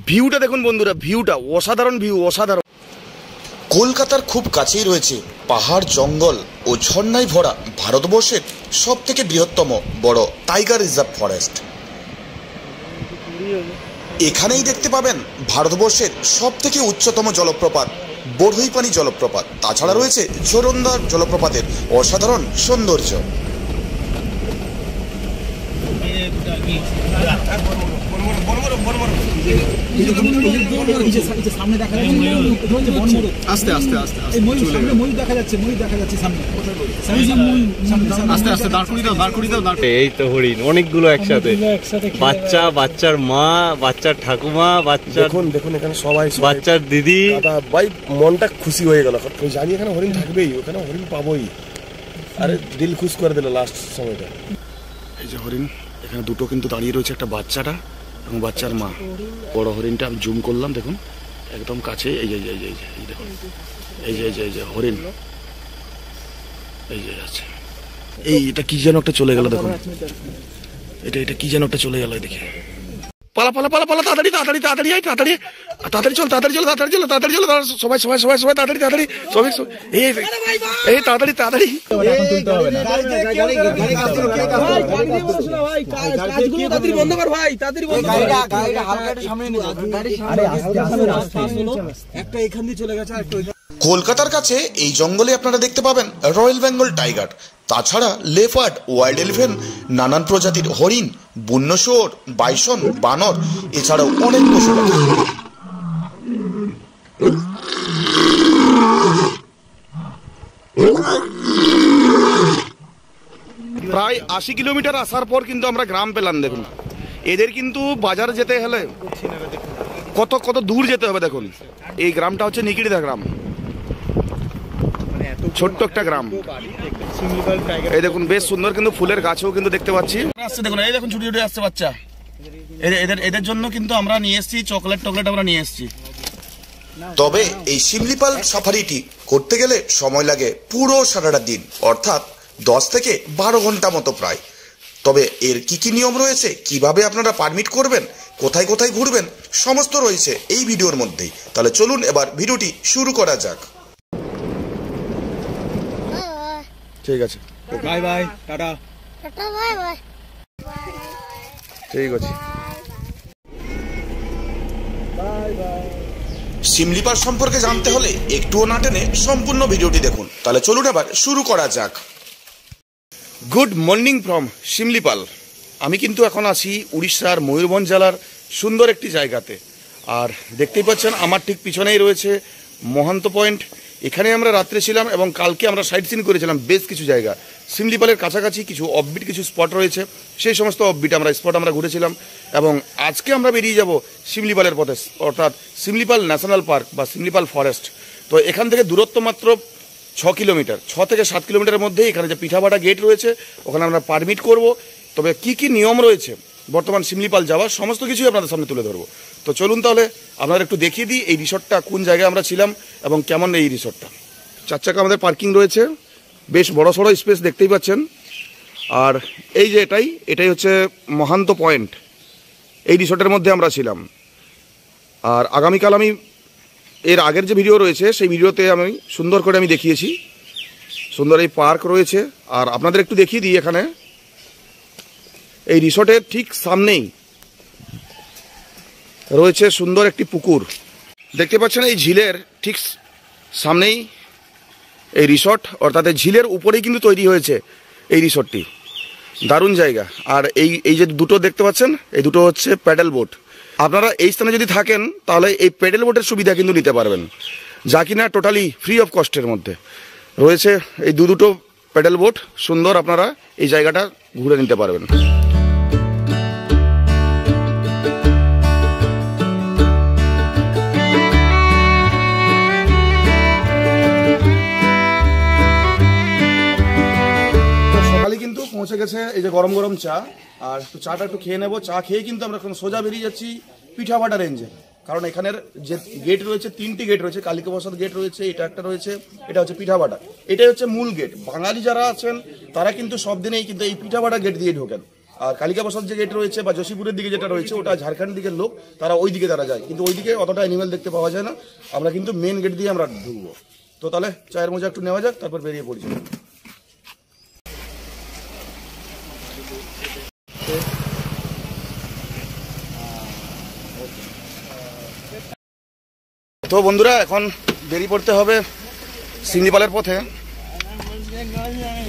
ভিউটা দেখুন বন্ধুরা, ভিউটা অসাধারণ, ভিউ অসাধারণ। কলকাতার খুব কাছেই রয়েছে পাহাড়, জঙ্গল ও ঝর্ণায় ভরা ভারতবর্ষের সবথেকে বৃহত্তম বড় টাইগার রিজার্ভ ফরেস্ট। এখানেই দেখতে পাবেন ভারতবর্ষের সবথেকে উচ্চতম জলপ্রপাত বড়ইপানি জলপ্রপাত। তাছাড়া রয়েছে জোরন্দার জলপ্রপাতের অসাধারণ সৌন্দর্য। এই তো হরিণ অনেকগুলো একসাথে, বাচ্চা, বাচ্চার মা, বাচ্চার ঠাকুমা, বাচ্চা, দেখুন দেখুন এখানে সবাই, বাচ্চার দিদি। ভাই মনটা খুশি হয়ে গেল, জানি এখানে হরিণ থাকবেই, ওখানে হরিণ পাবোই। আরে দিল খুশ করে দিল লাস্ট সময়টা। এই যে হরিণ, এখানে দুটো কিন্তু দাঁড়িয়ে রয়েছে, একটা বাচ্চাটা এবং বাচ্চার মা। বড় হরিণটা আমি জুম করলাম, দেখুন একদম কাছে। এই যে এই যে এই দেখুন, এই যে এই যে হরিণ, এই যে আছে। এই এটা কি যেন একটা চলে গেল, দেখুন এটা কি যেন একটা চলে গেল। দেখে পালা পালা পালা পালা, তাড়াতাড়ি তাড়াতাড়ি তাড়াতাড়ি তাড়াতাড়ি তাড়াতাড়ি চল, তাড়াতাড়ি চল, তাড়াতাড়ি চল, তাড়াতাড়ি চল, সবাই সবাই সবাই সবাই তাড়াতাড়ি তাড়াতাড়ি সবাই। এই তাড়াতাড়ি তাড়াতাড়ি, কলকাতার কাছে এই জঙ্গলে আপনারা দেখতে পাবেন রয়্যাল বেঙ্গল টাইগার, তাছাড়া লেপার্ড, ওয়াইল্ড এলিফ্যান্ট, নানান প্রজাতির হরিণ, বন্য শুয়োর, বাইসন, বানর, এছাড়াও অনেক পশু পাখি। প্রায় 80 কিলোমিটার আসার পর কিন্তু আমরা গ্রাম পেলাম। দেখুন এদের কিন্তু বাজারে যেতে হলে কত কত দূর যেতে হবে। দেখুন এই গ্রামটা হচ্ছে নিকিড়িদা গ্রাম, ছোট্ট একটা গ্রাম। এই দেখুন বেশ সুন্দর কিন্তু ফুলের গাছও কিন্তু দেখতে পাচ্ছি আসছে। দেখুন এই দেখুন ছুটি ছুটি আসছে বাচ্চা। এদের জন্য কিন্তু আমরা নিয়ে এসেছি চকলেট টকলেট, আমরা নিয়ে এসেছি। তবে এই শিমলিপাল সাফারিটি করতে গেলে সময় লাগে পুরো সারাটা দিন, অর্থাৎ 10 থেকে 12 ঘন্টা মতো প্রায়। তবে এর কি কি নিয়ম রয়েছে, কিভাবে আপনারা পারমিট করবেন, কোথায় কোথায় ঘুরবেন, সমস্ত রয়েছে এই ভিডিওর মধ্যেই। তাহলে চলুন এবার ভিডিওটি শুরু করা যাক। ঠিক আছে, bye bye, tata, tata, bye bye, ঠিক আছে। শিমলিপাল সম্পর্কে জানতে হলে একটুও না টেনে সম্পূর্ণ ভিডিওটি দেখুন। তাহলে চলুন এবার শুরু করা যাক। Good morning from Similipal. আমি কিন্তু এখন আছি উড়িষ্যার ময়ূরভঞ্জ জেলার সুন্দর একটি জায়গাতে। আর দেখতেই পাচ্ছেন আমার ঠিক পিছনেই রয়েছে মহান্ত পয়েন্ট। এখানে আমরা রাত্রে ছিলাম এবং কালকে আমরা সাইট সিন করেছিলাম বেশ কিছু জায়গা। শিমলিপালের কাছাকাছি কিছু অফবিট কিছু স্পট রয়েছে, সেই সমস্ত অফবিট স্পট আমরা ঘুরেছিলাম। এবং আজকে আমরা বেরিয়ে যাব শিমলিপালের পথে, অর্থাৎ শিমলিপাল ন্যাশনাল পার্ক বা শিমলিপাল ফরেস্ট। তো এখান থেকে দূরত্ব মাত্র 6 কিলোমিটার, 6 থেকে 7 কিলোমিটারের মধ্যেই এখানে যে পিঠাভাটা গেট রয়েছে ওখানে আমরা পারমিট করব। তবে কি কি নিয়ম রয়েছে বর্তমান শিমলিপাল যাওয়ার সমস্ত কিছুই আপনাদের সামনে তুলে ধরবো। তো চলুন তাহলে আপনাদের একটু দেখিয়ে দিই এই রিসর্টটা কোন জায়গায় আমরা ছিলাম এবং কেমন এই রিসর্টটা। 4 চাকা আমাদের পার্কিং রয়েছে, বেশ বড় সড়ো স্পেস দেখতেই পাচ্ছেন। আর এই যে এটাই হচ্ছে মহান্ত পয়েন্ট, এই রিসর্টের মধ্যে আমরা ছিলাম। আর আগামীকাল আমি এর আগের যে ভিডিও রয়েছে সেই ভিডিওতে আমি সুন্দর করে আমি দেখিয়েছি, সুন্দর এই পার্ক রয়েছে। আর আপনাদের একটু দেখিয়ে দিই, এখানে এই রিসর্টের ঠিক সামনেই রয়েছে সুন্দর একটি পুকুর। দেখতে পাচ্ছেন এই ঝিলের ঠিক সামনেই এই রিসর্ট, অর্থাৎ ঝিলের উপরেই কিন্তু তৈরি হয়েছে এই রিসর্টটি। দারুণ জায়গা। আর এই যে দুটো দেখতে পাচ্ছেন, এই দুটো হচ্ছে প্যাডেল বোট। আপনারা এই স্থানে যদি থাকেন তাহলে এই প্যাডেল বোটের সুবিধা কিন্তু নিতে পারবেন, যা কিনা টোটালি ফ্রি অফ কস্টের মধ্যে রয়েছে। এই দুটো প্যাডেল বোট সুন্দর, আপনারা এই জায়গাটা ঘুরে নিতে পারবেন। সকালে কিন্তু পৌঁছে গেছে এই যে গরম গরম চা, আর একটু চাটা একটু খেয়ে নেবো। চা খেয়ে কিন্তু আমরা এখন সোজা বেরিয়ে যাচ্ছি পিঠাভাটা রেঞ্জে। কারণ এখানের যে গেট রয়েছে, 3টি গেট রয়েছে। কালিকা প্রসাদ গেট রয়েছে, এটা একটা রয়েছে, এটা হচ্ছে পিঠাভাটা। এটাই হচ্ছে মূল গেট। বাঙালি যারা আছেন তারা কিন্তু সব দিনেই কিন্তু এই পিঠাভাটা গেট দিয়ে ঢোকেন। আর কালিকা প্রসাদ যে গেট রয়েছে বা যোশীপুরের দিকে যেটা রয়েছে ওটা ঝাড়খণ্ড দিকের লোক, তারা ওই দিকে তারা যায়, কিন্তু ওই দিকে অতটা অ্যানিমেল দেখতে পাওয়া যায় না। আমরা কিন্তু মেন গেট দিয়ে আমরা ঢুকবো। তো তাহলে চায়ের মজা একটু নেওয়া যাক, তারপর বেরিয়ে পড়ছি। তো বন্ধুরা এখন বেরিয়ে পড়তে হবে শিমলিপালের পথে।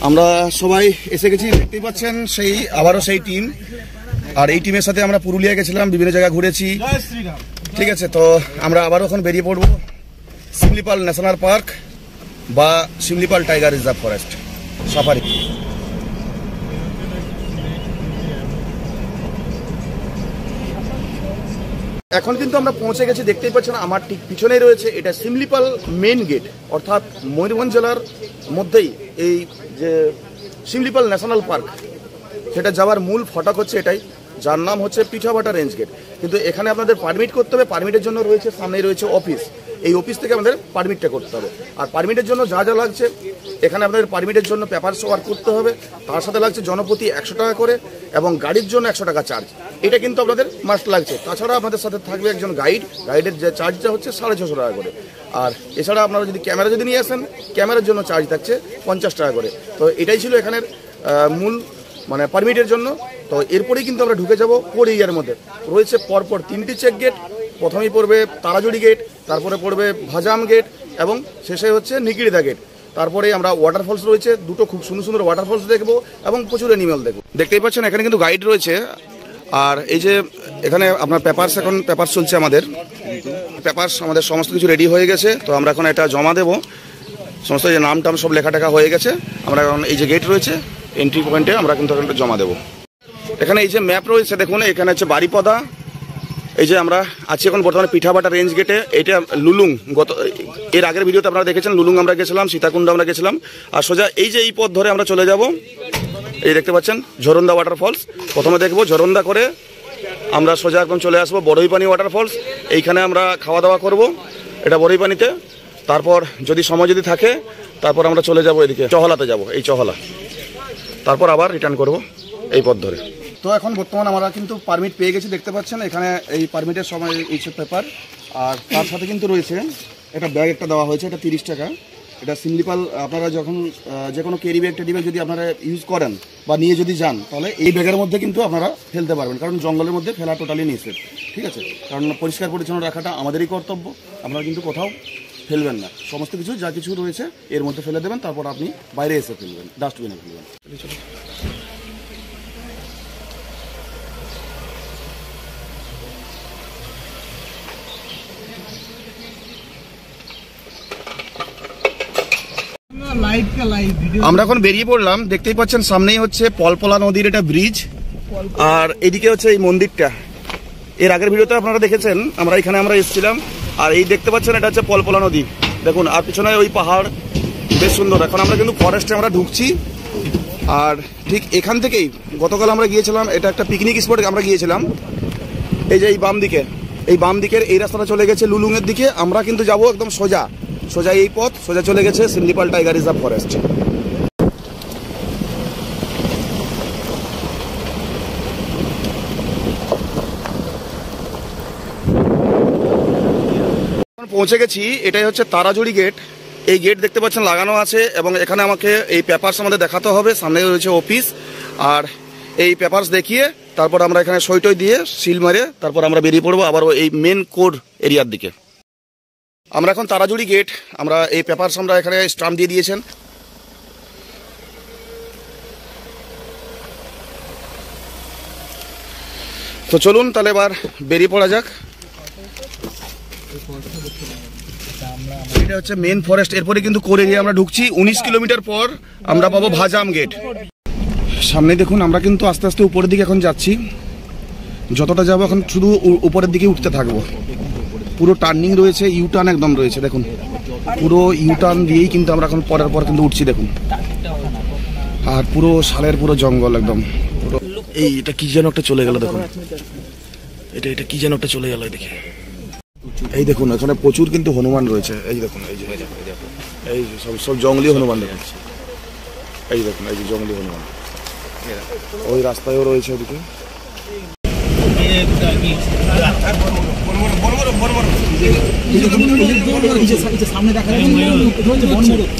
আমরা সবাই এসে গেছি, দেখতেই পাচ্ছেন সেই আবারও সেই টিম। আর এই টিমের সাথে আমরা পুরুলিয়া গেছিলাম, বিভিন্ন জায়গায় ঘুরেছি, ঠিক আছে। তো আমরা আবারও এখন বেরিয়ে পড়বো শিমলিপাল ন্যাশনাল পার্ক বা Similipal tiger reserve forest safari. এখন কিন্তু আমরা পৌঁছে গেছি, দেখতেই পাচ্ছেন আমার ঠিক পিছনেই রয়েছে, এটা শিমলিপাল মেন গেট, অর্থাৎ ময়ূরভঞ্জ জেলার মধ্যেই এই যে শিমলিপাল ন্যাশনাল পার্ক, সেটা যাওয়ার মূল ফটক হচ্ছে এটাই, যার নাম হচ্ছে পিঠাভাটা রেঞ্জ গেট। কিন্তু এখানে আপনাদের পারমিট করতে হবে, পারমিটের জন্য রয়েছে সামনেই রয়েছে অফিস, এই অফিস থেকে আমাদের পারমিটটা করতে হবে। আর পারমিটের জন্য যা যা লাগছে, এখানে আপনাদের পারমিটের জন্য পেপারস ওয়ার্ক করতে হবে, তার সাথে লাগছে জনপ্রতি 100 টাকা করে এবং গাড়ির জন্য 100 টাকা চার্জ, এটা কিন্তু আপনাদের মাস্ট লাগছে। তাছাড়া আপনাদের সাথে থাকবে একজন গাইড, গাইডের যে চার্জটা হচ্ছে 650 টাকা করে। আর এছাড়া আপনারা যদি ক্যামেরা যদি নিয়ে আসেন, ক্যামেরার জন্য চার্জ থাকছে 50 টাকা করে। তো এটাই ছিল এখানের মূল মানে পারমিটের জন্য। তো এরপরেই কিন্তু আমরা ঢুকে যাব কোর এরিয়ার মধ্যে। রয়েছে পরপর 3টি চেক গেট, প্রথমেই পড়বে তারাজুড়ি গেট, তারপরে পড়বে ভাজাম গেট এবং শেষে হচ্ছে নিকিড়িদা গেট। তারপরে আমরা ওয়াটারফলস রয়েছে, দুটো খুব সুন্দর সুন্দর ওয়াটারফলস দেখবো এবং প্রচুর অ্যানিমেল দেখবো। দেখতেই পাচ্ছেন এখানে কিন্তু গাইড রয়েছে। আর এই যে এখানে আপনার পেপারস, এখন পেপারস চলছে আমাদের, পেপারস আমাদের সমস্ত কিছু রেডি হয়ে গেছে। তো আমরা এখন এটা জমা দেবো, সমস্ত যে নাম টাম সব লেখা টেখা হয়ে গেছে। আমরা এখন এই যে গেট রয়েছে এন্ট্রি পয়েন্টে আমরা কিন্তু এখন জমা দেবো। এখানে এই যে ম্যাপ রয়েছে দেখুন, এখানে হচ্ছে বারিপদা, এই যে আমরা আছি এখন বর্তমানে পিঠাভাটা রেঞ্জ গেটে। এটা লুলুং, এর আগের ভিডিওতে আপনারা দেখেছেন লুলুং আমরা গেছিলাম, সীতাকুণ্ড আমরা গেছিলাম। আর সোজা এই যে এই পথ ধরে আমরা চলে যাব, এই দেখতে পাচ্ছেন ঝরন্দা ওয়াটারফলস। প্রথমে দেখবো ঝরন্দা করে আমরা সোজা একদম চলে আসবো বড়ইপানি ওয়াটারফলস। এইখানে আমরা খাওয়া দাওয়া করব, এটা বড়ইপানিতে। তারপর যদি সময় যদি থাকে তারপর আমরা চলে যাব এদিকে চহলাতে যাব, এই চহলা, তারপর আবার রিটার্ন করব এই পথ ধরে। তো এখন বর্তমান আমরা কিন্তু পারমিট পেয়ে গেছি, দেখতে পাচ্ছেন এখানে এই পারমিটের সময় এইসব পেপার। আর তার সাথে কিন্তু রয়েছে একটা ব্যাগ একটা দেওয়া হয়েছে, এটা 30 টাকা। এটা শিমলিপাল আপনারা যখন যে কোনো ক্যারি ব্যাগ টেডি ব্যাগ যদি আপনারা ইউজ করেন বা নিয়ে যদি যান, তাহলে এই ব্যাগের মধ্যে কিন্তু আপনারা ফেলতে পারবেন, কারণ জঙ্গলের মধ্যে ফেলা টোটালি নিষেধ, ঠিক আছে। কারণ পরিষ্কার পরিচ্ছন্ন রাখাটা আমাদেরই কর্তব্য, আপনারা কিন্তু কোথাও ফেলবেন না, সমস্ত কিছু যা কিছু রয়েছে এর মধ্যে ফেলে দেবেন, তারপর আপনি বাইরে এসে ফেলবেন, ডাস্টবিনে ফেলবেন। আমরা এখন বেরিয়ে পড়লাম, দেখতেই পাচ্ছেন সামনেই হচ্ছে পলপলা নদীর এটা ব্রিজ, আর এদিকে হচ্ছে এই মন্দিরটা। এর আগের ভিডিওতে আপনারা দেখেছেন আমরা এখানে আমরা এসেছিলাম। আর এই দেখতে পাচ্ছেন এটা হচ্ছে পলপলা নদী দেখুন, আর পিছনে ওই পাহাড় বেশ সুন্দর। এখন আমরা কিন্তু ফরেস্টে আমরা ঢুকছি। আর ঠিক এখান থেকেই গতকাল আমরা গিয়েছিলাম, এটা একটা পিকনিক স্পট আমরা গিয়েছিলাম। এই যে এই বাম দিকের এই রাস্তাটা চলে গেছে লুলুংয়ের দিকে, আমরা কিন্তু যাব একদম সোজা সোজা এই পথ সোজা চলে গেছে শিমলিপাল টাইগার রিজার্ভ ফরেস্ট। পৌঁছে গেছি, এটাই হচ্ছে তারাজুড়ি গেট। এই গেট দেখতে পাচ্ছেন লাগানো আছে এবং এখানে আমাকে এই পেপারস আমাদের দেখাতে হবে, সামনে রয়েছে অফিস। আর এই পেপারস দেখিয়ে তারপর আমরা এখানে সইটই দিয়ে সিল মারে তারপর আমরা বেরিয়ে পড়বো আবার এই মেন কোর এরিয়ার দিকে। আমরা এখন তারাজুড়ি গেট, আমরা এই পেপারস আমরা এখানে স্টাম্প দিয়ে দিয়েছেন। তো চলুন তাহলে এবার বেরিয়ে পড়া যাক। এটা হচ্ছে মেন ফরেস্ট, এরপরে কিন্তু কোর এরিয়া আমরা ঢুকছি। 19 কিলোমিটার পর আমরা পাবো ভাজাম গেট। সামনে দেখুন আমরা কিন্তু আস্তে আস্তে উপরের দিকে এখন যাচ্ছি, যতটা যাবো এখন শুধু উপরের দিকে উঠতে থাকবো। পুরো টার্নিং রয়েছে, ইউটার্ন একদম রয়েছে দেখুন, পুরো ইউটার্ন দিয়েই কিন্তু আমরা এখন পরের পর কিন্তু উঠছি দেখুন। আর পুরো শালের পুরো জঙ্গল একদম পুরো। এই এটা কি যেন একটা চলে গেল দেখুন, এটা কি যেন একটা চলে গেল দেখে। এই দেখুন এখানে প্রচুর কিন্তু হনুমান রয়েছে, এই দেখুন এই যে সব জঙ্গলি হনুমান দেখুন, এই দেখুন এই যে জঙ্গলি হনুমান। ওই রাস্তায়ও রয়েছে ওদিকে।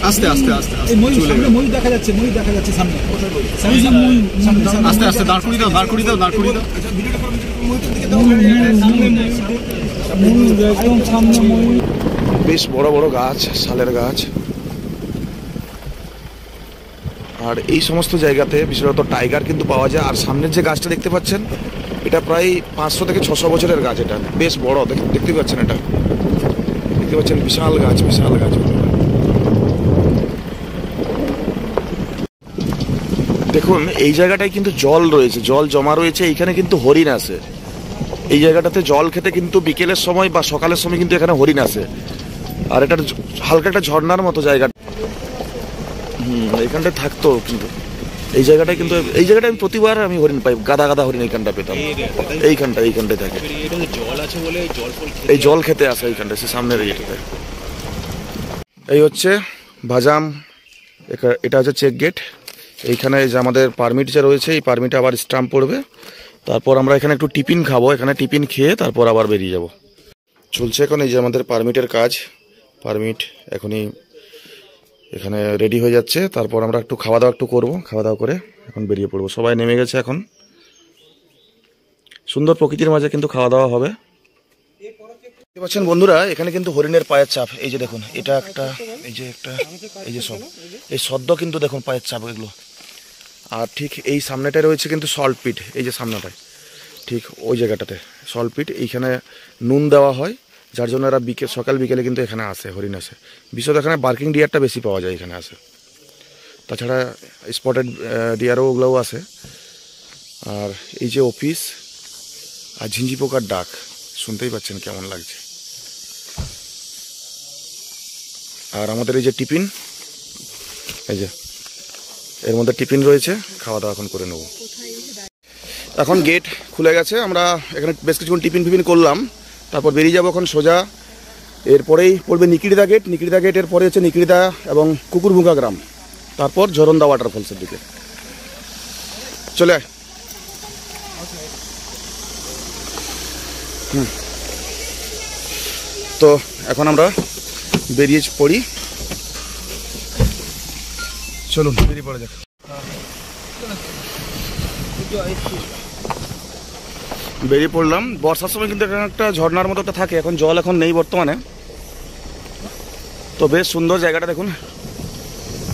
আস্তে আস্তে আস্তে ময়ূর দেখা যাচ্ছে, ময়ূর দেখা যাচ্ছে সামনে, আস্তে আস্তে দাঁড় করিয়ে দাও, দাঁড় করিয়ে দাও, দাঁড় করিয়ে দাও। বেশ বড় বড় গাছ, শালের গাছ। আর এই সমস্ত জায়গাতে বিশেষত টাইগার কিন্তু পাওয়া যায়। আর সামনের যে গাছটা দেখতে পাচ্ছেন, এটা প্রায় 500 থেকে 600 বছরের গাছ। এটা বেশ বড়, দেখতে পাচ্ছেন, এটা দেখতে পাচ্ছেন, বিশাল গাছ, বিশাল গাছ। দেখুন এই জায়গাটায় কিন্তু জল রয়েছে, জল জমা রয়েছে। এইখানে কিন্তু হরিণ আছে। এই জায়গাটাতে জল খেতে কিন্তু বিকেলের সময় বা সকালের সময় কিন্তু এখানে হরিণ আসে। আর এটা হালকা একটা ঝর্ণার মতো জায়গা। এইখানটায় থাকতো কিন্তু এই জায়গাটায়, কিন্তু এই জায়গাটায় আমি প্রতিবার আমি হরিণ পাই, গাদা গাদা হরিণ এইখানটা পেতাম। এইখানটায় থাকে, এই জল খেতে আসে এইখানটায়, সে সামনের এইটাতে। এই হচ্ছে ভাজাম, এটা হচ্ছে চেক গেট। এইখানে যে আমাদের পারমিট যে রয়েছে, এই পারমিটে আবার স্ট্যাম্প পড়বে। তারপর আমরা এখানে একটু টিফিন খাবো, এখানে টিফিন খেয়ে তারপর আবার বেরিয়ে যাব। চলছে এখন এই যে আমাদের পারমিটের কাজ। পারমিট এখনই এখানে রেডি হয়ে যাচ্ছে। তারপর আমরা একটু খাওয়া দাওয়া একটু করবো, খাওয়া দাওয়া করে এখন বেরিয়ে পড়বো। সবাই নেমে গেছে এখন, সুন্দর প্রকৃতির মাঝে কিন্তু খাওয়া দাওয়া হবে। দেখতে পাচ্ছেন বন্ধুরা, এখানে কিন্তু হরিণের পায়ের ছাপ। এই যে দেখুন, এটা একটা, এই যে একটা, এই যে সব এই সদ্য কিন্তু দেখুন পায়ের ছাপ এগুলো। আর ঠিক এই সামনেটায় রয়েছে কিন্তু সল্ট পিট। এই যে সামনেটায় ঠিক ওই জায়গাটাতে সল্ট পিট। এইখানে নুন দেওয়া হয়, যার জন্য এরা সকাল বিকেলে কিন্তু এখানে আসে, হরিণ আসে। বিশেষত এখানে বার্কিং ডিয়ারটা বেশি পাওয়া যায় এখানে আসে। তাছাড়া স্পটেড ডিয়ারও ওগুলোও আসে। আর এই যে অফিস, আর ঝিঞ্জি পোকার ডাক শুনতেই পাচ্ছেন কেমন লাগছে। আর আমাদের এই যে টিফিন, এই যে এর মধ্যে টিফিন রয়েছে, খাওয়া দাওয়া এখন করে নেব। এখন গেট খুলে গেছে, আমরা এখানে বেশ কিছুক্ষণ টিফিন ফিফিন করলাম। তারপর বেরিয়ে যাবো এখন সোজা। এরপরেই পড়বে নিকিরিদা গেট। নিকিরিদা গেটের পরে হচ্ছে নিকিরিদা এবং কুকুরভুঙ্গা গ্রাম, তারপর ঝরন্দা ওয়াটারফলসের দিকে। চলে আয়। তো এখন আমরা বেরিয়ে পড়ি, চলুন বেরিয়ে পড়া যাক। বেরিয়ে পড়লাম। বর্ষার সময় কিন্তু এখানে একটা ঝর্ণার মতো একটা থাকে, এখন জল এখন নেই বর্তমানে। তো বেশ সুন্দর জায়গাটা দেখুন,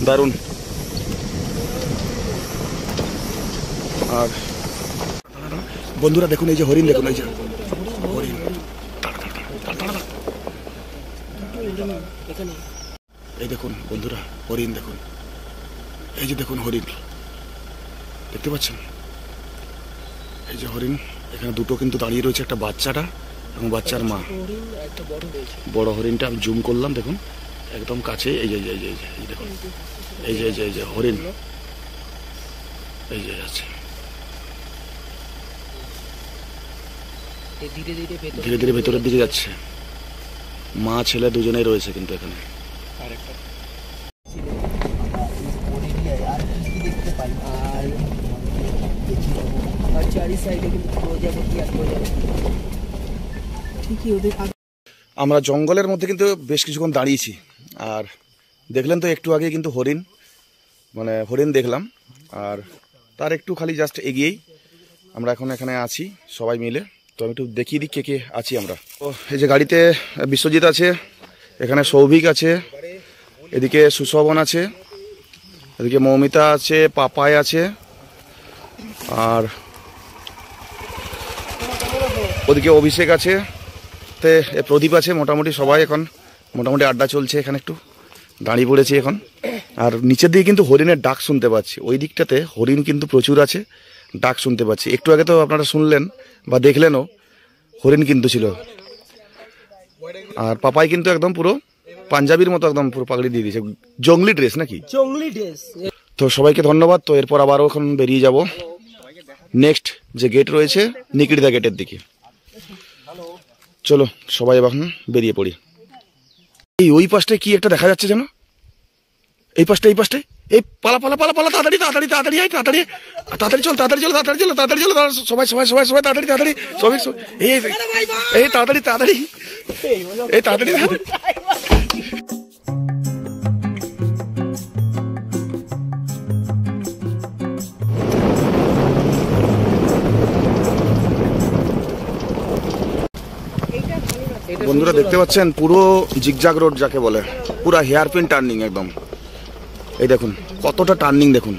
দারুণ। আর বন্ধুরা দেখুন এই যে হরিণ, দেখুন এই যে হরিণ, এই দেখুন বন্ধুরা হরিণ দেখুন, এই যে দেখুন হরিণ দেখতে পাচ্ছেন, এই যে হরিণ। এখানে দুটো কিন্তু দাঁড়িয়ে রয়েছে, একটা বাচ্চাটা এবং বাচ্চার মা। বড় হরিণটা আমি জুম করলাম, দেখুন একদম কাছে। এই যে এই দেখুন, এই যে হরিণ, এই যে আছে। ধীরে ধীরে ভেতরের দিকে যাচ্ছে। মা ছেলে দুজনেই রয়েছে কিন্তু এখানে। আমরা জঙ্গলের মধ্যে কিন্তু বেশ কিছুক্ষণ দাঁড়িয়েছি। আর দেখলেন তো একটু আগে কিন্তু হরিণ দেখলাম। আর তার একটু খালি জাস্ট এগিয়েই আমরা এখন এখানে আছি সবাই মিলে। তো আমি একটু দেখিয়ে দিই কে কে আছি আমরা। তো এই যে গাড়িতে বিশ্বজিৎ আছে, এখানে সৌভিক আছে, এদিকে সুশোভন আছে, এদিকে মৌমিতা আছে, পাপাই আছে, আর ওদিকে অভিষেক আছে, প্রদীপ আছে। মোটামুটি সবাই এখন মোটামুটি আড্ডা চলছে। এখানে একটু দাঁড়িয়ে পড়েছি এখন। আর নিচের দিকে কিন্তু হরিণের ডাক শুনতে পাচ্ছি। ওই দিকটাতে হরিণ কিন্তু প্রচুর আছে, ডাক শুনতে পাচ্ছি। একটু আগে তো আপনারা শুনলেন বা দেখলেনও, হরিণ কিন্তু ছিল। আর পাপাই কিন্তু একদম পুরো পাঞ্জাবির মতো একদম পুরো পাগড়ি দিয়ে দিয়েছে, জঙ্গলি ড্রেস নাকি, জঙ্গলি ড্রেস। তো সবাইকে ধন্যবাদ। তো এরপর আবারও এখন বেরিয়ে যাব নেক্সট যে গেট রয়েছে, নিকিরিদা গেটের দিকে। চলো সবাই এখন বেরিয়ে পড়ি। এই ওই পাশটায় কি একটা দেখা যাচ্ছে যেন, এই পাশটায় এই পালা পালা পালা পালা, তাড়াতাড়ি তাড়াতাড়ি তাড়াতাড়ি আয়, তাড়াতাড়ি তাড়াতাড়ি চল, তাড়াতাড়ি চল, তাড়াতাড়ি চল, তাড়াতাড়ি চল, সবাই সবাই সবাই সবাই তাড়াতাড়ি তাড়াতাড়ি সবাই এই এই তাড়াতাড়ি তাড়াতাড়ি এই তাড়াতাড়ি। বন্ধুরা দেখতে পাচ্ছেন পুরো জিগজাগ রোড যাকে বলে, পুরো হেয়ারপিন টার্নিং একদম। এই দেখুন কতটা টার্নিং, দেখুন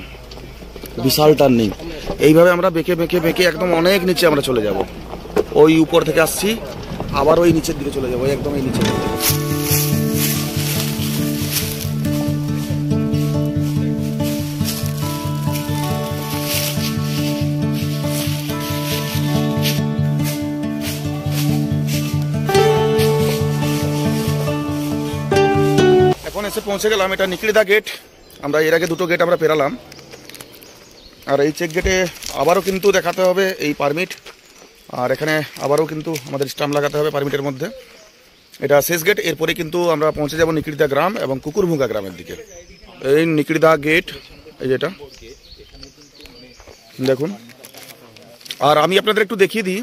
বিশাল টার্নিং। এইভাবে আমরা বেঁকে বেঁকে বেঁকে একদম অনেক নিচে আমরা চলে যাব। ওই উপর থেকে আসছি, আবার ওই নিচের দিকে চলে যাবো, একদম এই নিচে। এখন এসে পৌঁছে গেলাম, এটা নিকলিদা গেট। আমরা এর আগে দুটো গেট আমরা পেরালাম, আর এই চেক গেটে আবারও কিন্তু দেখাতে হবে এই পারমিট, আর এখানে আবারও কিন্তু আমাদের স্টাম্প লাগাতে হবে পারমিটের মধ্যে। এটা শেষ গেট, এরপরে কিন্তু আমরা পৌঁছে যাব নিকলিদা গ্রাম এবং কুকুরভুঙ্গা গ্রামের দিকে। এই নিকলিদা গেট, এই যেটা দেখুন। আর আমি আপনাদের একটু দেখিয়ে দিই,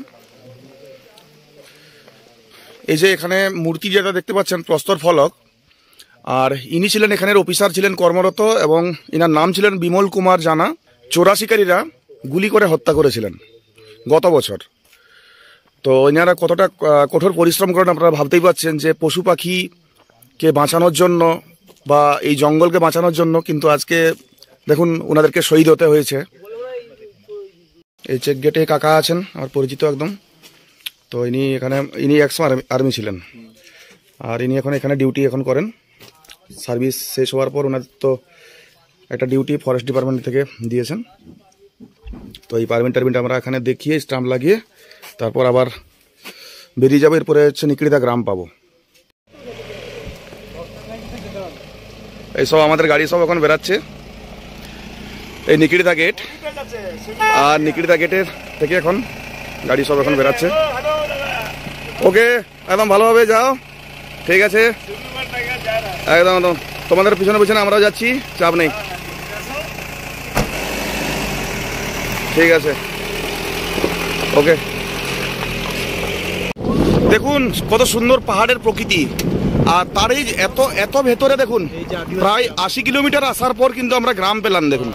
এই যে এখানে মূর্তি যেটা দেখতে পাচ্ছেন, প্রস্তর ফলক, আর ইনি ছিলেন এখানের অফিসার, ছিলেন কর্মরত, এবং ইনার নাম ছিলেন বিমল কুমার জানা। চোরা শিকারীরা গুলি করে হত্যা করেছিলেন গত বছর। তো এনারা কতটা কঠোর পরিশ্রম করেন আপনারা ভাবতেই পাচ্ছেন, যে পশু পাখিকে বাঁচানোর জন্য বা এই জঙ্গলকে বাঁচানোর জন্য, কিন্তু আজকে দেখুন ওনাদেরকে শহীদ হতে হয়েছে। এই চেক গেটে কাকা আছেন আমার পরিচিত একদম। তো ইনি একসময় আর্মি ছিলেন, আর ইনি এখন এখানে ডিউটি এখন করেন। সার্ভিস শেষ হওয়ার পর ওনাদের তো একটা ডিউটি ফরেস্ট ডিপার্টমেন্ট থেকে দিয়েছেন। তো এই পারমিট আমরা এখানে দেখিয়ে স্টাম্প লাগিয়ে তারপর আবার বেরিয়ে যাবো। এরপরে হচ্ছে নিকলিদা গ্রাম পাবো। এইসব আমাদের গাড়ি সব এখন বেরাচ্ছে এই নিকলিদা গেট, আর নিকলিদা গেটের থেকে এখন গাড়ি সব এখন বেরাচ্ছে। ওকে, একদম ভালোভাবে যাও, ঠিক আছে, একদম একদম তোমাদের পিছনে পিছনে আমরাও যাচ্ছি, চাপ নেই, ঠিক আছে, ওকে। দেখুন কত সুন্দর পাহাড়ের প্রকৃতি, আর তার এই এত এত ভেতরে দেখুন, প্রায় 80 কিলোমিটার আসার পর কিন্তু আমরা গ্রাম পেলাম। দেখুন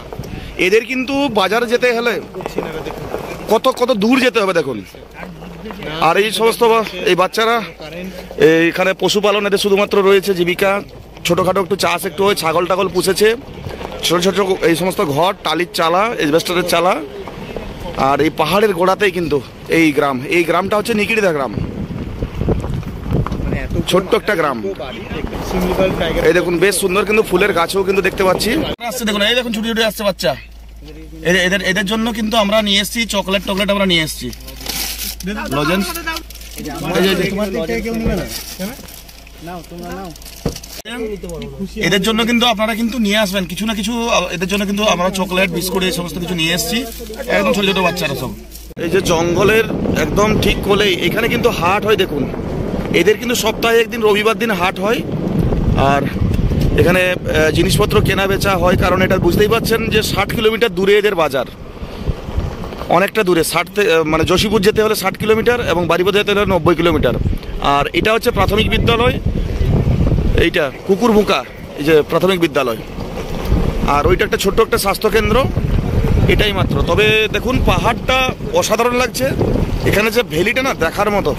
এদের কিন্তু বাজারে যেতে হলে কত কত দূর যেতে হবে দেখুন। আর এই সমস্ত এই বাচ্চারা এইখানে পশুপালন, এদের শুধুমাত্র রয়েছে জীবিকা, ছোটোখাটো একটু চাষ একটু হয়, ছাগল টাগল পুষেছে, ছোটো ছোটো এই সমস্ত ঘর, টালির চালা, এসবেস্টারের চালা। আর এই পাহাড়ের গোড়াতেই কিন্তু এই গ্রাম, এই গ্রামটা হচ্ছে নিকলিদা গ্রাম, ছোট্ট একটা গ্রাম। এই দেখুন বেশ সুন্দর কিন্তু ফুলের গাছও কিন্তু দেখতে পাচ্ছি আসছে। দেখুন এই দেখুন ছুটি ছুটি আসছে বাচ্চা, এদের জন্য কিন্তু আমরা নিয়ে এসেছি চকলেট টকলেট, আমরা নিয়ে এসেছি লজেন্স। এদের জন্য কিন্তু আপনারা কিন্তু নিয়ে আসবেন কিছু না কিছু, এদের জন্য কিন্তু আমরা চকলেট বিস্কুট এই সমস্ত কিছু নিয়ে এসেছি, একদম ছোট ছোট বাচ্চারা সব। এই যে জঙ্গলের একদম ঠিক কোলেই এখানে কিন্তু হাট হয়। দেখুন এদের কিন্তু সপ্তাহে একদিন রবিবার দিন হাট হয়, আর এখানে জিনিসপত্র কেনা বেচা হয়। কারণ এটা বুঝতেই পারছেন যে 60 কিলোমিটার দূরে এদের বাজার, অনেকটা দূরে। 60 মানে যোশীপুর যেতে হলে 60 কিলোমিটার এবং বাড়িপদা যেতে হলে 90 কিলোমিটার। আর এটা হচ্ছে প্রাথমিক বিদ্যালয়, এইটা কুকুরভুঙ্গা এই যে প্রাথমিক বিদ্যালয়, আর ওইটা একটা ছোট্ট একটা স্বাস্থ্যকেন্দ্র, এটাই মাত্র। তবে দেখুন পাহাড়টা অসাধারণ লাগছে, এখানে যে ভ্যালিটা না দেখার মতো।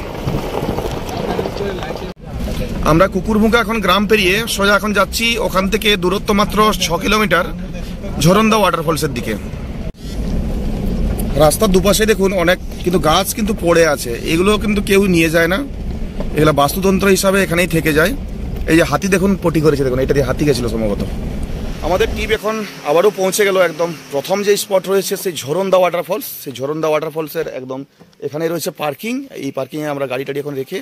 আমরা কুকুরভুঙ্গা এখন গ্রাম পেরিয়ে সোজা এখন যাচ্ছি, ওখান থেকে দূরত্ব মাত্র 6 কিলোমিটার ঝরন্দা ওয়াটারফলসের দিকে। রাস্তার দুপাশে দেখুন অনেক কিন্তু গাছ কিন্তু পড়ে আছে, এগুলো কিন্তু কেউ নিয়ে যায় না, এগুলো বাস্তুতন্ত্র হিসাবে এখানেই থেকে যায়। এই যে হাতি দেখুন পটি করেছে, দেখুন এটা দিয়ে হাতি গেছিল সম্ভবত। আমাদের টিপ এখন আবারও পৌঁছে গেল একদম প্রথম যে স্পট রয়েছে সেই ঝরন্দা ওয়াটারফলস। সেই ঝরন্দা ওয়াটারফলসের একদম এখানে রয়েছে পার্কিং, এই পার্কিংয়ে আমরা গাড়ি টাড়ি এখন রেখে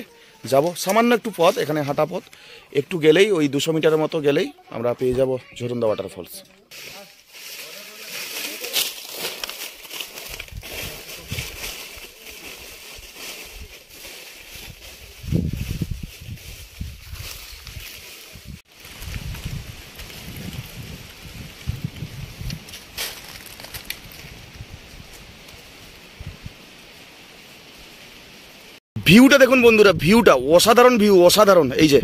যাব। সামান্য একটু পথ, এখানে হাঁটা পথ, একটু গেলেই ওই 200 মিটারের মতো গেলেই আমরা পেয়ে যাব ঝরন্দা ওয়াটারফলস। ভিউটা দেখুন বন্ধুরা, ভিউটা অসাধারণ ভিউ, অসাধারণ। এই যে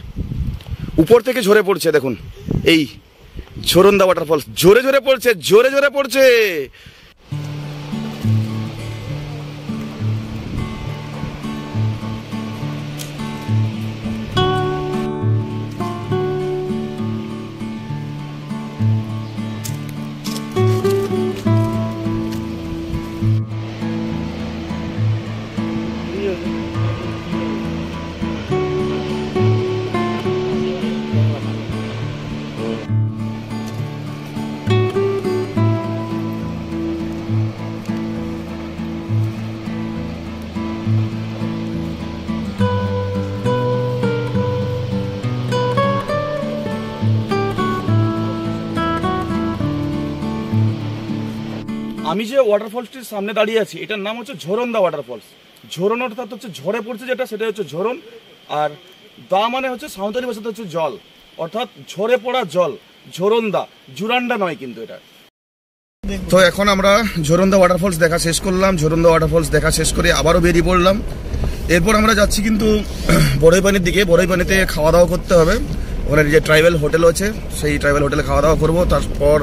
উপর থেকে ঝরে পড়ছে দেখুন, এই ঝোরন্দা ওয়াটারফলস ঝরে ঝরে পড়ছে, ঝরে ঝরে পড়ছে। আমি যে ওয়াটারফলসটির সামনে দাঁড়িয়ে আছি, এটার নাম হচ্ছে ঝোরন্দা ওয়াটারফলস। ঝোরন অর্থাৎ হচ্ছে ঝরে পড়ছে যেটা, সেটা হচ্ছে ঝোরন। আর দা মানে হচ্ছে সাঁওতালি ভাষাতে হচ্ছে জল, অর্থাৎ ঝরে পড়া জল। ঝোরন্দা, জুরান্ডা নয় কিন্তু এটা। তো এখন আমরা ঝোরন্দা ওয়াটারফলস দেখা শেষ করলাম। ঝোরন্দা ওয়াটারফলস দেখা শেষ করে আবারও বেরিয়ে পড়লাম। এরপর আমরা যাচ্ছি কিন্তু বড়ইপানির দিকে। বড়ইপানিতে খাওয়া দাওয়া করতে হবে। ওখানে যে ট্রাইবেল হোটেল আছে, সেই ট্রাইবেল হোটেলে খাওয়া দাওয়া করবো। তারপর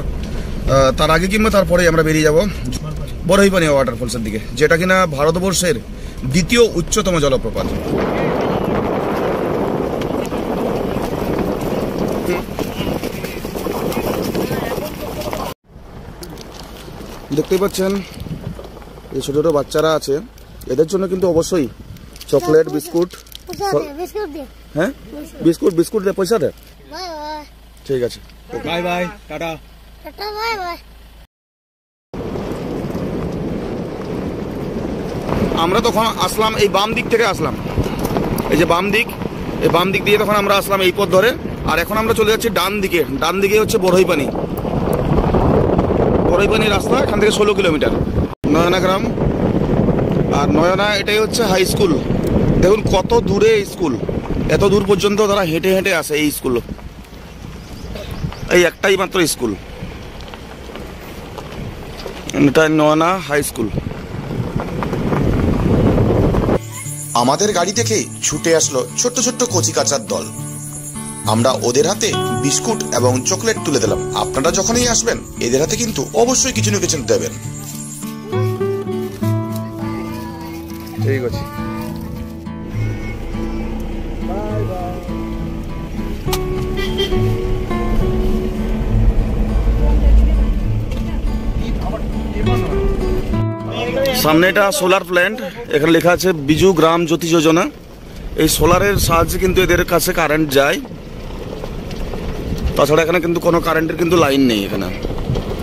তার আগে কিংবা তারপরে আমরা বেরিয়ে যাব বড়ইপানি ওয়াটারফলসের দিকে, যেটা কিনা ভারতবর্ষের দ্বিতীয় উচ্চতম জলপ্রপাত। দেখতেই পাচ্ছেন এই ছোট ছোট বাচ্চারা আছে, এদের জন্য কিন্তু অবশ্যই চকলেট, বিস্কুট। হ্যাঁ, বিস্কুট বিস্কুট দে, পয়সা দে। ঠিক আছে, বাই বাই, টাটা। আমরা তখন আসলাম এই বাম দিক থেকে আসলাম, এই যে বাম দিক, এই বাম দিক দিয়ে তখন আমরা আসলাম এই পথ ধরে। আর এখন আমরা চলে যাচ্ছি ডান দিকে। ডান দিকে হচ্ছে বড়ইপানি। বড়ইপানি রাস্তা এখান থেকে 16 কিলোমিটার, নয়না গ্রাম। আর নয়না এটাই হচ্ছে হাই স্কুল। দেখুন কত দূরে স্কুল, এত দূর পর্যন্ত তারা হেঁটে হেঁটে আসে এই স্কুল। এই একটাই মাত্র স্কুল, এটা নয়না হাই স্কুল। আমাদের গাড়ি থেকে ছুটে আসলো ছোট্ট ছোট্ট কচিকাচার দল। আমরা ওদের হাতে বিস্কুট এবং চকলেট তুলে দিলাম। আপনারা যখনই আসবেন এদের হাতে কিন্তু অবশ্যই কিছু না কিছু দেবেন। ঠিক আছে, সামনে এটা সোলার প্ল্যান্ট। এখানে লেখা আছে বিজু গ্রাম জ্যোতি যোজনা। এই সোলারের সাহায্যে কিন্তু এদের কাছে কারেন্ট যায়। তাছাড়া এখানে কিন্তু কোনো কারেন্টের কিন্তু লাইন নেই এখানে।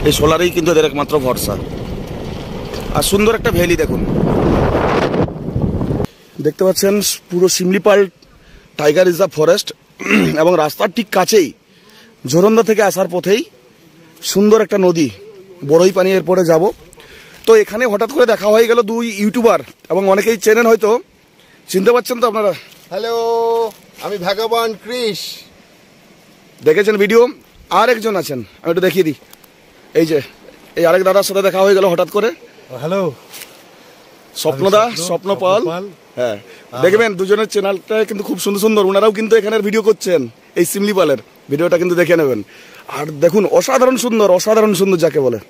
এই সোলারেই কিন্তু এদের একমাত্র ভরসা। আর সুন্দর একটা ভ্যালি দেখুন, দেখতে পাচ্ছেন পুরো শিমলিপাল টাইগার রিজার্ভ ফরেস্ট। এবং রাস্তার ঠিক কাছেই, ঝোরন্দা থেকে আসার পথেই সুন্দর একটা নদী বড়ইপানি। এরপরে যাব। তো এখানে হঠাৎ করে দেখা হয়ে গেল দুই ইউটিউবার, এবং অনেকেই চেনেন হয়তো, চিনতে পারছেন তো আপনারা। হ্যালো, আমি ভগবান কৃষ। দেখেছেন ভিডিও। আর একজন আছেন, আমি একটু দেখিয়ে দিই। এই যে এই আরেক দাদার সাথে দেখা হয়ে গেল হঠাৎ করে। হ্যালো, স্বপ্নদা, স্বপ্নপাল। হ্যাঁ, দেখবেন দুজনের চ্যানেলটা কিন্তু খুব সুন্দর সুন্দর। ওনারাও কিন্তু এখানের ভিডিও করছেন, এই শিমলিপালের ভিডিওটা কিন্তু দেখে নেবেন। আর দেখুন অসাধারণ সুন্দর, অসাধারণ সুন্দর যাকে বলে।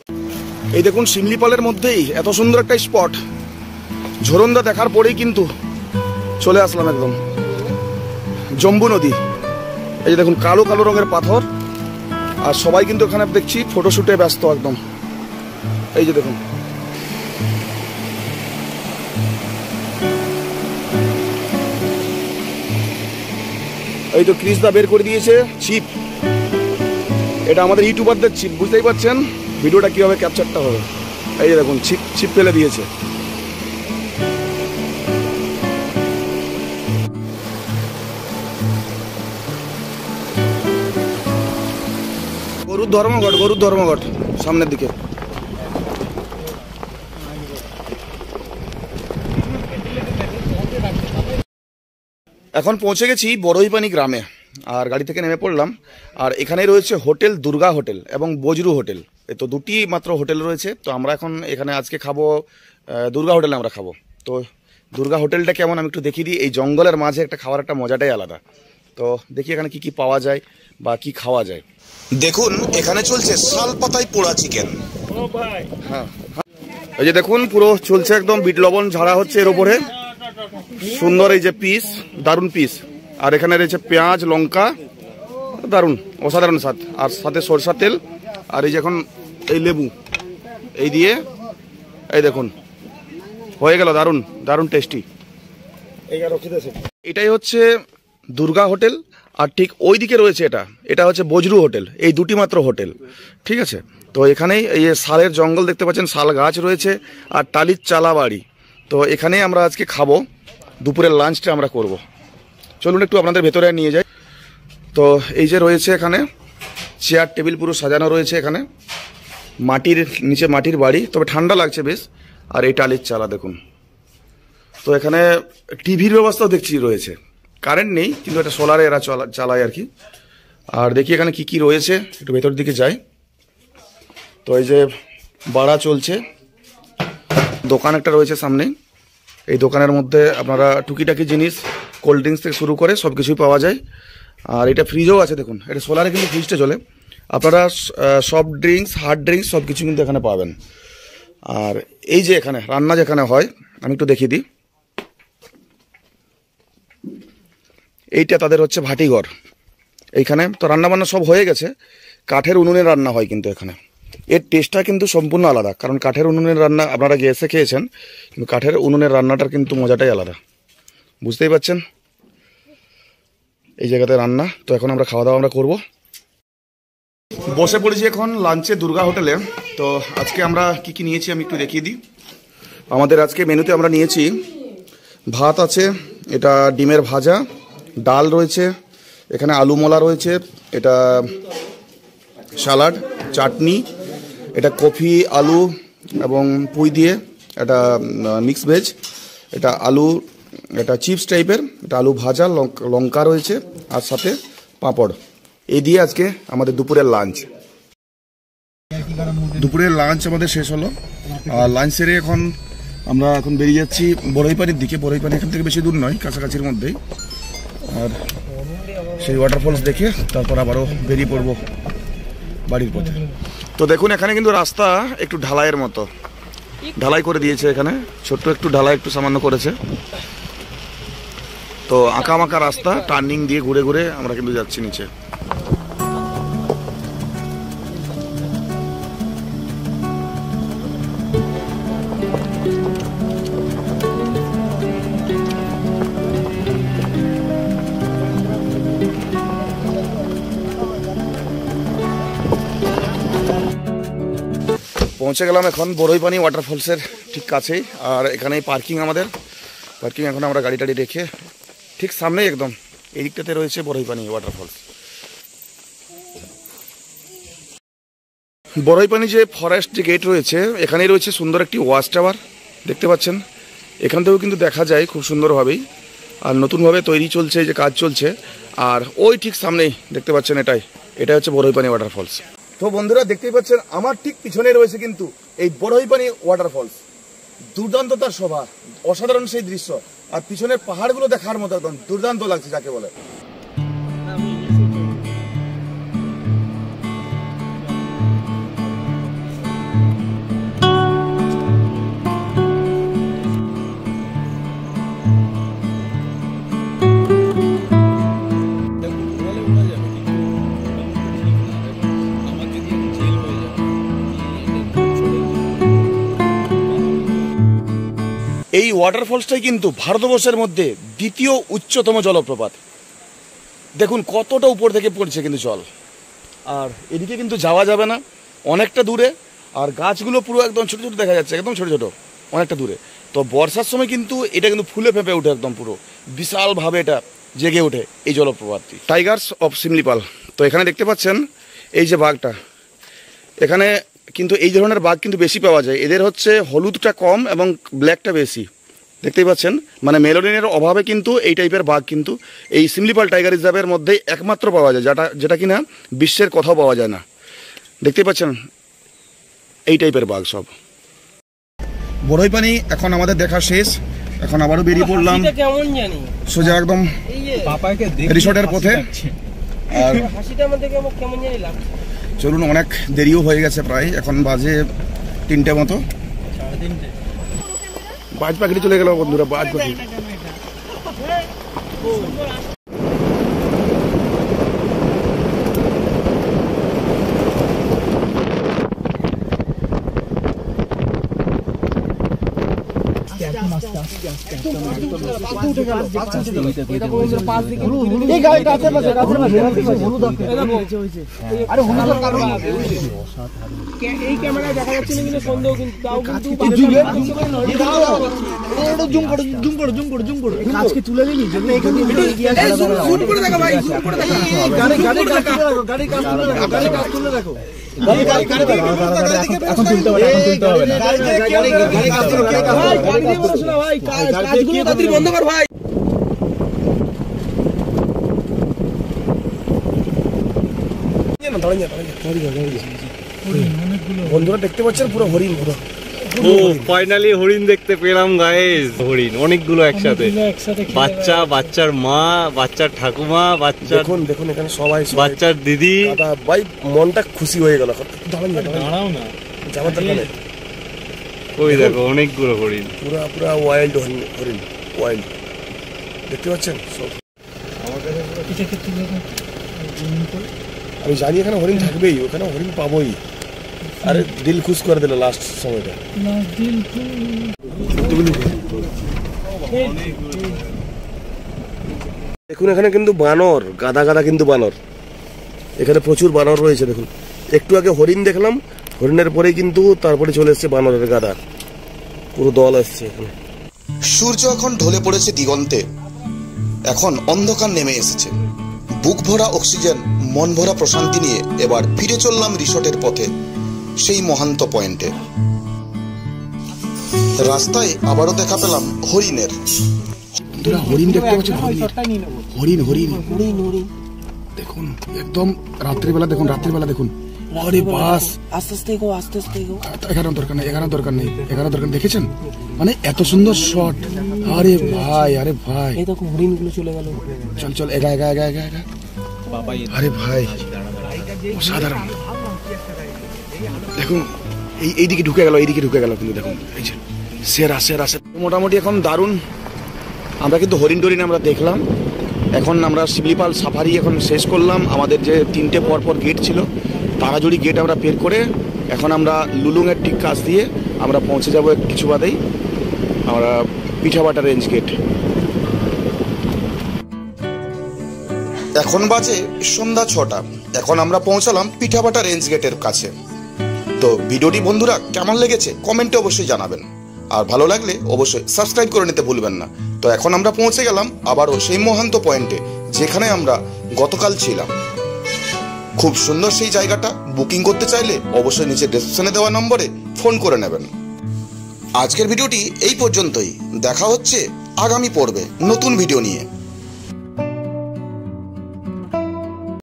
এই দেখুন শিমলিপালের মধ্যেই এত সুন্দর একটা স্পট। ঝোরন্দা দেখার পরেই কিন্তু চলে আসলাম একদম জম্বু নদী। এই যে দেখুন কালো কালো রঙের পাথর। আর সবাই কিন্তু এখানে দেখছি ফটোশুটে ব্যস্ত একদম। এই যে দেখুন, এই তো ক্রিসদা বের করে দিয়েছে ছিপ। এটা আমাদের ইউটিউবারদের ছিপ, বুঝতেই পারছেন ভিডিওটা কিভাবে ক্যাপচারটা হবে। এই যে দেখুন ছিপ ছিপ ফেলে দিয়েছে। গরুর ধর্মঘট, গরুর ধর্মঘট সামনের দিকে। এখন পৌঁছে গেছি বড়ইপানি গ্রামে। আর গাড়ি থেকে নেমে পড়লাম। আর এখানে রয়েছে হোটেল দুর্গা হোটেল এবং বজরু হোটেল। এই তো দুটি মাত্র হোটেল রয়েছে। তো আমরা এখন এখানে আজকে খাবো দুর্গা হোটেলে আমরা খাবো। তো দুর্গা হোটেলটা কেমন আমি একটু দেখিয়ে দিই। এই জঙ্গলের মাঝে একটা খাওয়ার একটা মজাটাই আলাদা। তো দেখি এখানে কি কি পাওয়া যায় বা কি খাওয়া যায়। দেখুন এখানে চলছে শাল পাতায় পোড়া চিকেন। হ্যাঁ, এই যে দেখুন পুরো চলছে একদম বিট লবণ ঝাড়া হচ্ছে এর উপরে, সুন্দর এই যে পিস, দারুণ পিস। আর এখানে রয়েছে পেঁয়াজ লঙ্কা, দারুণ অসাধারণ স্বাদ, আর সাথে সরষার তেল, আর এই যে এখন এই লেবু এই দিয়ে এই দেখুন হয়ে গেল, দারুণ দারুণ টেস্টি। এটাই হচ্ছে দুর্গা হোটেল, আর ঠিক ওই দিকে রয়েছে এটা হচ্ছে বজরু হোটেল। এই দুটি মাত্র হোটেল, ঠিক আছে। তো এখানেই এই যে শালের জঙ্গল দেখতে পাচ্ছেন, শাল গাছ রয়েছে আর টালির চালা বাড়ি। তো এখানেই আমরা আজকে খাবো, দুপুরের লাঞ্চটা আমরা করব। চলুন একটু আপনাদের ভেতরে নিয়ে যাই। তো এই যে রয়েছে এখানে চেয়ার টেবিল পুরো সাজানো রয়েছে, এখানে মাটির নিচে মাটির বাড়ি, তবে ঠান্ডা লাগছে বেশ। আর এই টালির চালা দেখুন। তো এখানে টিভির ব্যবস্থাও দেখছি রয়েছে, কারেন্ট নেই কিন্তু এটা সোলারে এরা চালায় আর কি। আর দেখি এখানে কি কি রয়েছে, একটু ভেতর দিকে যাই। তো এই যে বাড়া চলছে, দোকান একটা রয়েছে সামনে। এই দোকানের মধ্যে আপনারা টুকিটাকি জিনিস, কোল্ড ড্রিঙ্কস থেকে শুরু করে সব কিছুই পাওয়া যায়। আর এটা ফ্রিজও আছে দেখুন, এটা সোলারে কিন্তু ফ্রিজটা চলে। আপনারা সফট ড্রিঙ্কস, হার্ড ড্রিঙ্কস সব কিছু কিন্তু এখানে পাবেন। আর এই যে এখানে রান্না যেখানে হয়, আমি একটু দেখিয়ে দিই। এইটা তাদের হচ্ছে ভাটিঘর। এইখানে তো রান্নাবান্না সব হয়ে গেছে, কাঠের উনুনে রান্না হয় কিন্তু এখানে। এর টেস্টটা কিন্তু সম্পূর্ণ আলাদা, কারণ কাঠের উনুনের রান্না আপনারা গ্যাসে খেয়েছেন, কিন্তু কাঠের উনুনের রান্নাটার কিন্তু মজাটাই আলাদা, বুঝতেই পারছেন। এই জায়গাতে রান্না। তো এখন আমরা খাওয়া দাওয়া আমরা করবো। বসে পড়েছি এখন লাঞ্চে দুর্গা হোটেলে। তো আজকে আমরা কি কি নিয়েছি আমি একটু দেখিয়ে দিই। আমাদের আজকে মেনুতে আমরা নিয়েছি ভাত আছে, এটা ডিমের ভাজা, ডাল রয়েছে, এখানে আলু মোলা রয়েছে, এটা স্যালাড, চাটনি, এটা কফি আলু এবং পুঁই দিয়ে এটা মিক্স ভেজ, এটা আলু, এটা চিপস টাইপের, এটা আলু ভাজা, লঙ্কা রয়েছে, আর সাথে পাঁপড়। এই দিয়ে আজকে আমাদের দুপুরের লাঞ্চ। দুপুরের লাঞ্চ আমাদের শেষ হলো। আর লাঞ্চ সেরে এখন আমরা বেরিয়ে যাচ্ছি বড়ইপানির দিকে। বড়ইপানি এখান থেকে বেশি দূর নয়, কাছাকাছির মধ্যেই। আর সেই ওয়াটারফলস দেখে তারপর আবারও বেরিয়ে পড়বো বাড়ির পথে। তো দেখুন এখানে কিন্তু রাস্তা একটু ঢালাইয়ের মতো, ঢালাই করে দিয়েছে এখানে, ছোট্ট একটু ঢালাই একটু সামান্য করেছে। তো আঁকামাকা রাস্তা, টার্নিং দিয়ে ঘুরে ঘুরে আমরা কিন্তু যাচ্ছি নিচে। পৌঁছে গেলাম এখন বড়ইপানি ওয়াটারফলসের ঠিক কাছেই। আর এখানেই পার্কিং, আমাদের পার্কিং। এখন আমরা গাড়ি টাড়ি রেখে ঠিক সামনেই একদম এই দিকটাতে রয়েছে বড়ইপানি ওয়াটারফলস। বড়ইপানি যে ফরেস্ট যে গেট রয়েছে, এখানেই রয়েছে সুন্দর একটি ওয়াচ টাওয়ার, দেখতে পাচ্ছেন। এখান থেকেও কিন্তু দেখা যায় খুব সুন্দরভাবেই। আর নতুনভাবে তৈরি চলছে, যে কাজ চলছে। আর ওই ঠিক সামনেই দেখতে পাচ্ছেন, এটাই হচ্ছে বড়ইপানি ওয়াটারফলস। তো বন্ধুরা দেখতেই পাচ্ছেন আমার ঠিক পিছনে রয়েছে কিন্তু এই বড়ইপানি ওয়াটারফলস। দুর্দান্ত তার শোভা, অসাধারণ সেই দৃশ্য, আর পিছনের পাহাড়গুলো দেখার মতো একদম দুর্দান্ত লাগছে যাকে বলে। এই ওয়াটারফলসটাই কিন্তু ভারতবর্ষের মধ্যে দ্বিতীয় উচ্চতম জলপ্রপাত। দেখুন কতটা উপর থেকে পড়ছে কিন্তু জল। আর এদিকে কিন্তু যাওয়া যাবে না, অনেকটা দূরে। আর গাছগুলো পুরো একদম ছোট ছোট দেখা যাচ্ছে, একদম ছোট ছোট, অনেকটা দূরে। তো বর্ষার সময় কিন্তু এটা কিন্তু ফুলে ফেঁপে ওঠে, একদম পুরো বিশালভাবে এটা জেগে ওঠে এই জলপ্রপাতটি। Tigers of Similipal. তো এখানে দেখতে পাচ্ছেন এই যে বাঘটা, এখানে কিন্তু এই ধরনের বাঘ কিন্তু বেশি পাওয়া যায়। এদের হচ্ছে হলুদটা কম এবং ব্ল্যাকটা বেশি, দেখতেই পাচ্ছেন। মানে মেলোডিনের অভাবে কিন্তু এই টাইপের বাঘ কিন্তু এই শিমলিপাল টাইগার রিজার্ভের মধ্যেই একমাত্র পাওয়া যায়, যেটা কিনা বিশ্বের কোথাও পাওয়া যায় না। দেখতেই পাচ্ছেন এই টাইপের বাঘ সব। বড়ইপানি এখন আমাদের দেখা শেষ। এখন আবারও বেরিয়ে পড়লাম কেমন জানি সোজা একদম পাপাকে রিসর্টের পথে। আর হাসিটা আমার দেখে আমার কেমন জানি লাগছে। চলুন, অনেক দেরিও হয়ে গেছে, প্রায় এখন বাজে 3টে মতো। বাজ পাখি চলে গেল বন্ধুরা, বাজ পাখি। এই ক্যামেরায় দেখা যাচ্ছে না কিন্তু সন্দেহ, কিন্তু তাও কিন্তু জুম করো আজকে তুলে নিই জন্য এখানে জুম করে দেখো ভাই, জুম করে দেখো, গাড়ি কাজ তুলে রাখো। এখন তুলতে হবে, না গাড়ি কাজ তুলে ভাই, কাজগুলো তাড়াতাড়ি বন্ধ কর ভাই। বন্ধুরা দেখতে পাচ্ছেন পুরো হরিণ, পুরো ও ফাইনালি হরিণ দেখতে পেলাম গাইস। হরিণ অনেকগুলো একসাথে, বাচ্চা, বাচ্চার মা, বাচ্চার ঠাকুমা, বাচ্চার দেখুন এখানে সবাই বাচ্চার দিদি। দাদা ভাই মনটা খুশি হয়ে গেল। দাঁড়াও না, যাবার দরকার নেই। ওই দেখো অনেকগুলো হরিণ, পুরো পুরো ওয়াইল্ড হরিণ, ওয়াইল্ড দেখতে পাচ্ছেন সব। আমি জানি এখানে হরিণ থাকবেই, ওখানে হরিণ পাবোই। আরে দিল খুশ করে দিল লাস্ট সময়টা। দেখুন এখানে কিন্তু বানর, গাদা গাদা কিন্তু বানর, এখানে প্রচুর বানর রয়েছে। দেখুন একটু আগে হরিণ দেখলাম, হরিণের পরেই কিন্তু তারপরে চলে এসছে বানরের গাদা, পুরো দল আসছে এখানে। সূর্য এখন ঢলে পড়েছে দিগন্তে, এখন অন্ধকার নেমে এসেছে। বুক ভরা অক্সিজেন, মন ভরা প্রশান্তি নিয়ে এবার ফিরে চললাম রিসর্টের পথে, সেই মহান্ত পয়েন্টে। রাস্তায় আবারও দেখা পেলাম হরিণের। হরিণ দেখতে পাচ্ছেন, হরিণ হরিণ হরিণ দেখুন একদম রাত্রিবেলা, দেখুন রাত্রিবেলা দেখুন। আরে বাস, আস্তে আস্তে গো, আস্তে আস্তে গো। এগারো দরকার নেই, দেখেছেন মানে এত সুন্দর শট। আরে ভাই, আরে ভাই, এই দেখো হরিণগুলো চলে গেল। চল এগা। আরে ভাই অসাধারণ, দেখুন এইদিকে ঢুকে গেল কিন্তু দেখুন এই যে সেরা। মোটামুটি এখন দারুণ। আমরা কিন্তু হরিণ আমরা দেখলাম। এখন আমরা শিমলিপাল সাফারি এখন শেষ করলাম। আমাদের যে 3টে পরপর গেট ছিল, তারাজুড়ি গেট আমরা বের করে এখন আমরা লুলুংয়ের ঠিক কাছ দিয়ে আমরা পৌঁছে যাব কিছু বাদেই আমরা পিঠাবাটা রেঞ্জ গেট। এখন বাজে সন্ধ্যা 6টা। এখন আমরা পৌঁছালাম পিঠাবাটা রেঞ্জ গেটের কাছে। তো ভিডিওটি বন্ধুরা কেমন লেগেছে কমেন্টে অবশ্যই জানাবেন, আর ভালো লাগলে অবশ্যই সাবস্ক্রাইব করে নিতে ভুলবেন না। তো এখন আমরা পৌঁছে গেলাম আবারও সেই মহান্ত পয়েন্টে যেখানে আমরা গতকাল ছিলাম। খুব সুন্দর সেই জায়গাটা। বুকিং করতে চাইলে অবশ্যই নিচে ডেসক্রিপশনে দেওয়া নম্বরে ফোন করে নেবেন। আজকের ভিডিওটি এই পর্যন্তই। দেখা হচ্ছে আগামী পর্বে নতুন ভিডিও নিয়ে।